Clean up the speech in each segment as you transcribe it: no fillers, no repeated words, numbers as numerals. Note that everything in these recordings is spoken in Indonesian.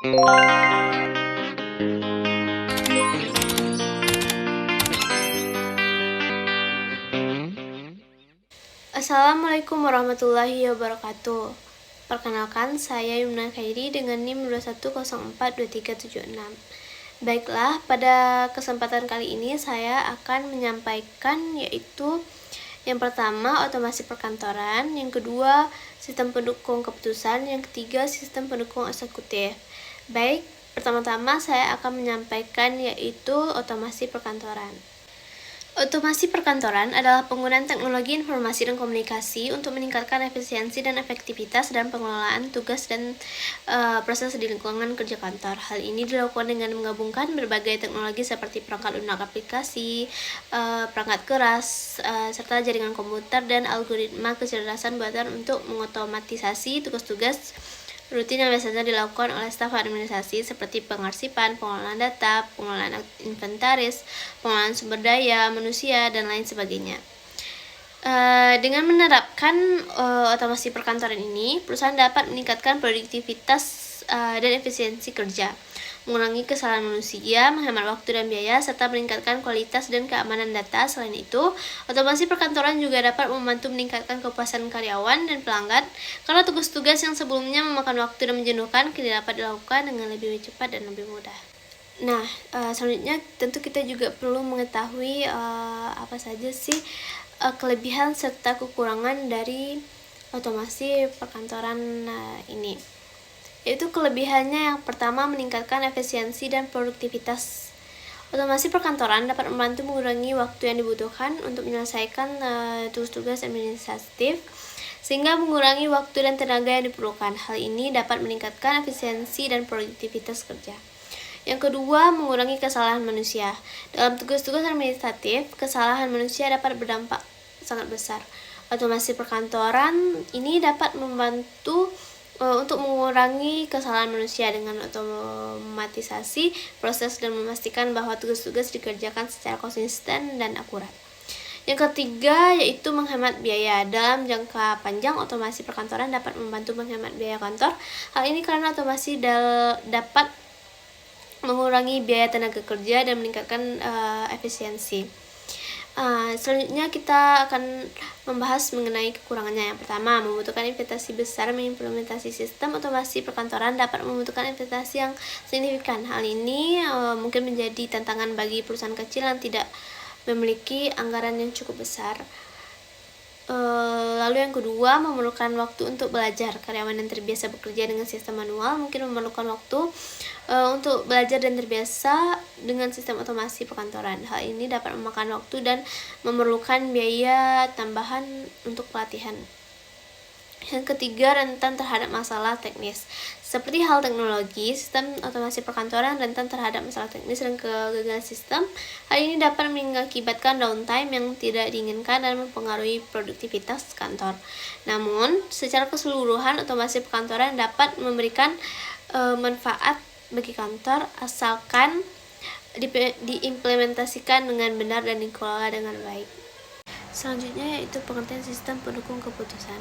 Assalamualaikum warahmatullahi wabarakatuh. Perkenalkan, saya Yumna Khairi dengan NIM 21042376. Baiklah, pada kesempatan kali ini saya akan menyampaikan yaitu yang pertama, otomasi perkantoran, yang kedua, sistem pendukung keputusan, yang ketiga, sistem pendukung eksekutif. Baik, pertama-tama saya akan menyampaikan yaitu otomasi perkantoran. Otomasi perkantoran adalah penggunaan teknologi informasi dan komunikasi untuk meningkatkan efisiensi dan efektivitas dalam pengelolaan tugas dan proses di lingkungan kerja kantor. Hal ini dilakukan dengan menggabungkan berbagai teknologi seperti perangkat lunak aplikasi, perangkat keras, serta jaringan komputer dan algoritma kecerdasan buatan untuk mengotomatisasi tugas-tugas rutin yang biasanya dilakukan oleh staf administrasi seperti pengarsipan, pengelolaan data, pengelolaan inventaris, pengelolaan sumber daya manusia, dan lain sebagainya. Dengan menerapkan otomasi perkantoran ini, perusahaan dapat meningkatkan produktivitas dan efisiensi kerja, mengurangi kesalahan manusia, menghemat waktu dan biaya, serta meningkatkan kualitas dan keamanan data. Selain itu, otomasi perkantoran juga dapat membantu meningkatkan kepuasan karyawan dan pelanggan, karena tugas-tugas yang sebelumnya memakan waktu dan menjenuhkan kini dapat dilakukan dengan lebih cepat dan lebih mudah. Nah, selanjutnya tentu kita juga perlu mengetahui apa saja sih kelebihan serta kekurangan dari otomasi perkantoran ini. Yaitu kelebihannya yang pertama, meningkatkan efisiensi dan produktivitas. Otomasi perkantoran dapat membantu mengurangi waktu yang dibutuhkan untuk menyelesaikan tugas-tugas administratif, sehingga mengurangi waktu dan tenaga yang diperlukan. Hal ini dapat meningkatkan efisiensi dan produktivitas kerja. Yang kedua, mengurangi kesalahan manusia. Dalam tugas-tugas administratif, kesalahan manusia dapat berdampak sangat besar. Otomasi perkantoran ini dapat membantu untuk mengurangi kesalahan manusia dengan otomatisasi proses dan memastikan bahwa tugas-tugas dikerjakan secara konsisten dan akurat. Yang ketiga yaitu menghemat biaya. Dalam jangka panjang, otomasi perkantoran dapat membantu menghemat biaya kantor. Hal ini karena otomasi dapat mengurangi biaya tenaga kerja dan meningkatkan efisiensi. Selanjutnya kita akan membahas mengenai kekurangannya. Yang pertama, membutuhkan investasi besar. Mengimplementasi sistem otomasi perkantoran dapat membutuhkan investasi yang signifikan. Hal ini mungkin menjadi tantangan bagi perusahaan kecil yang tidak memiliki anggaran yang cukup besar. Lalu yang kedua, memerlukan waktu untuk belajar. Karyawan yang terbiasa bekerja dengan sistem manual mungkin memerlukan waktu untuk belajar dan terbiasa dengan sistem otomasi perkantoran. Hal ini dapat memakan waktu dan memerlukan biaya tambahan untuk pelatihan. Yang ketiga, rentan terhadap masalah teknis. Seperti hal teknologi, sistem otomasi perkantoran rentan terhadap masalah teknis dan kegagalan sistem. Hal ini dapat mengakibatkan downtime yang tidak diinginkan dan mempengaruhi produktivitas kantor. Namun, secara keseluruhan, otomasi perkantoran dapat memberikan manfaat bagi kantor asalkan diimplementasikan dengan benar dan dikelola dengan baik. Selanjutnya yaitu pengertian sistem pendukung keputusan.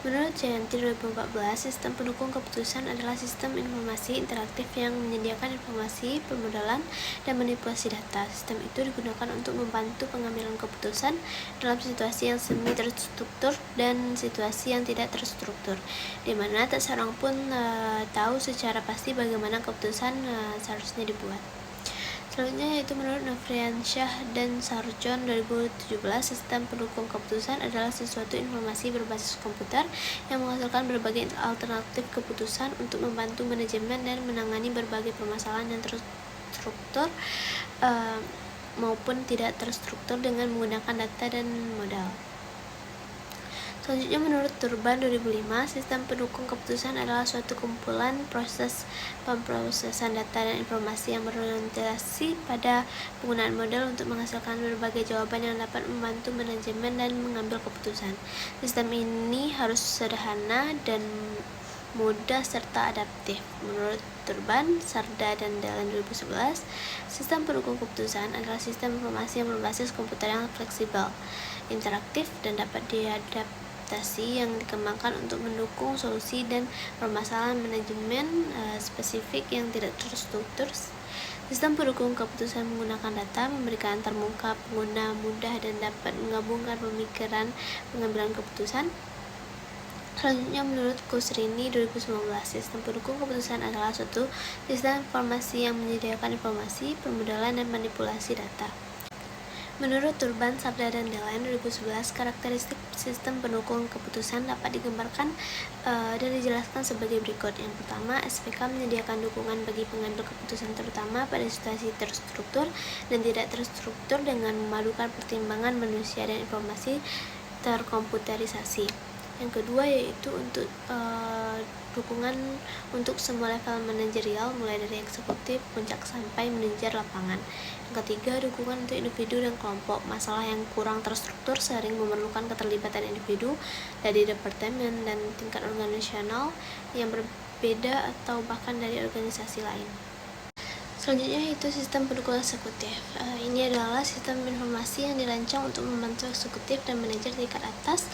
Menurut Jayanti 2014, sistem pendukung keputusan adalah sistem informasi interaktif yang menyediakan informasi, permodalan, dan manipulasi data. Sistem itu digunakan untuk membantu pengambilan keputusan dalam situasi yang semi terstruktur dan situasi yang tidak terstruktur, di mana tak seorang pun tahu secara pasti bagaimana keputusan seharusnya dibuat. Selanjutnya yaitu menurut Nofriansyah dan Sarjon 2017, sistem pendukung keputusan adalah sesuatu informasi berbasis komputer yang menghasilkan berbagai alternatif keputusan untuk membantu manajemen dan menangani berbagai permasalahan yang terstruktur maupun tidak terstruktur dengan menggunakan data dan modal. Selanjutnya menurut Turban 2005, sistem pendukung keputusan adalah suatu kumpulan proses pemrosesan data dan informasi yang berorientasi pada penggunaan model untuk menghasilkan berbagai jawaban yang dapat membantu manajemen dan mengambil keputusan. Sistem ini harus sederhana dan mudah serta adaptif. Menurut Turban, Sarda, dan Dahlan 2011, sistem pendukung keputusan adalah sistem informasi yang berbasis komputer yang fleksibel, interaktif, dan dapat diadaptasi adaptasi yang dikembangkan untuk mendukung solusi dan permasalahan manajemen spesifik yang tidak terstruktur. Sistem pendukung keputusan menggunakan data memberikan antarmuka pengguna mudah dan dapat menggabungkan pemikiran pengambilan keputusan. Selanjutnya, menurut Kusrini 2019, sistem pendukung keputusan adalah suatu sistem informasi yang menyediakan informasi, permodalan, dan manipulasi data. Menurut Turban, Sabda, dan Delain 2011, karakteristik sistem pendukung keputusan dapat digambarkan dan dijelaskan sebagai berikut. Yang pertama, SPK menyediakan dukungan bagi pengambil keputusan terutama pada situasi terstruktur dan tidak terstruktur dengan memadukan pertimbangan manusia dan informasi terkomputerisasi. Yang kedua yaitu untuk dukungan untuk semua level manajerial mulai dari eksekutif, puncak sampai manajer lapangan. Yang ketiga, dukungan untuk individu dan kelompok. Masalah yang kurang terstruktur sering memerlukan keterlibatan individu dari departemen dan tingkat organisasional yang berbeda atau bahkan dari organisasi lain. Selanjutnya itu sistem pendukung eksekutif. Ini adalah sistem informasi yang dirancang untuk membantu eksekutif dan manajer tingkat atas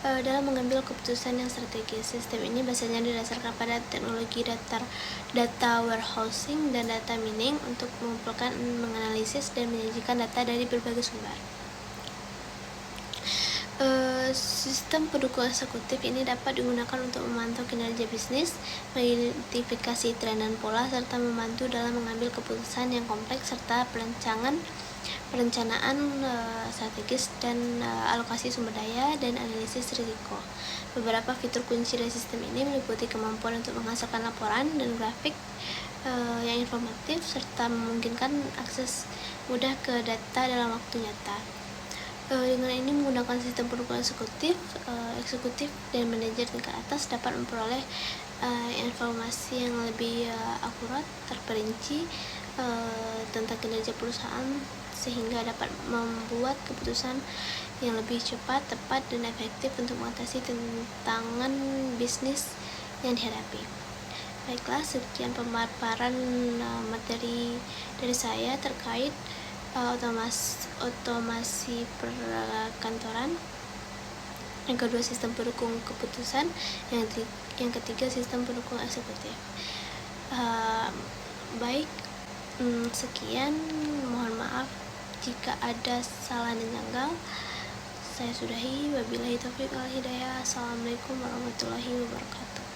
dalam mengambil keputusan yang strategis. Sistem ini biasanya didasarkan pada teknologi data warehousing dan data mining untuk mengumpulkan, menganalisis, dan menyajikan data dari berbagai sumber. Sistem pendukung eksekutif ini dapat digunakan untuk memantau kinerja bisnis, mengidentifikasi tren dan pola, serta membantu dalam mengambil keputusan yang kompleks serta perencanaan strategis dan alokasi sumber daya dan analisis risiko. Beberapa fitur kunci dari sistem ini meliputi kemampuan untuk menghasilkan laporan dan grafik yang informatif serta memungkinkan akses mudah ke data dalam waktu nyata. Dengan ini menggunakan sistem pendukung eksekutif dan manajer tingkat atas dapat memperoleh informasi yang lebih akurat, terperinci tentang kinerja perusahaan sehingga dapat membuat keputusan yang lebih cepat, tepat, dan efektif untuk mengatasi tantangan bisnis yang dihadapi. Baiklah, sekian pemaparan materi dari saya terkait otomasi perkantoran. Yang kedua, sistem pendukung keputusan. Yang ketiga, sistem pendukung eksekutif. Baik, sekian. Mohon maaf jika ada salah dan janggal. Saya sudahi. Wabillahi taufiq wal hidayah. Assalamualaikum warahmatullahi wabarakatuh.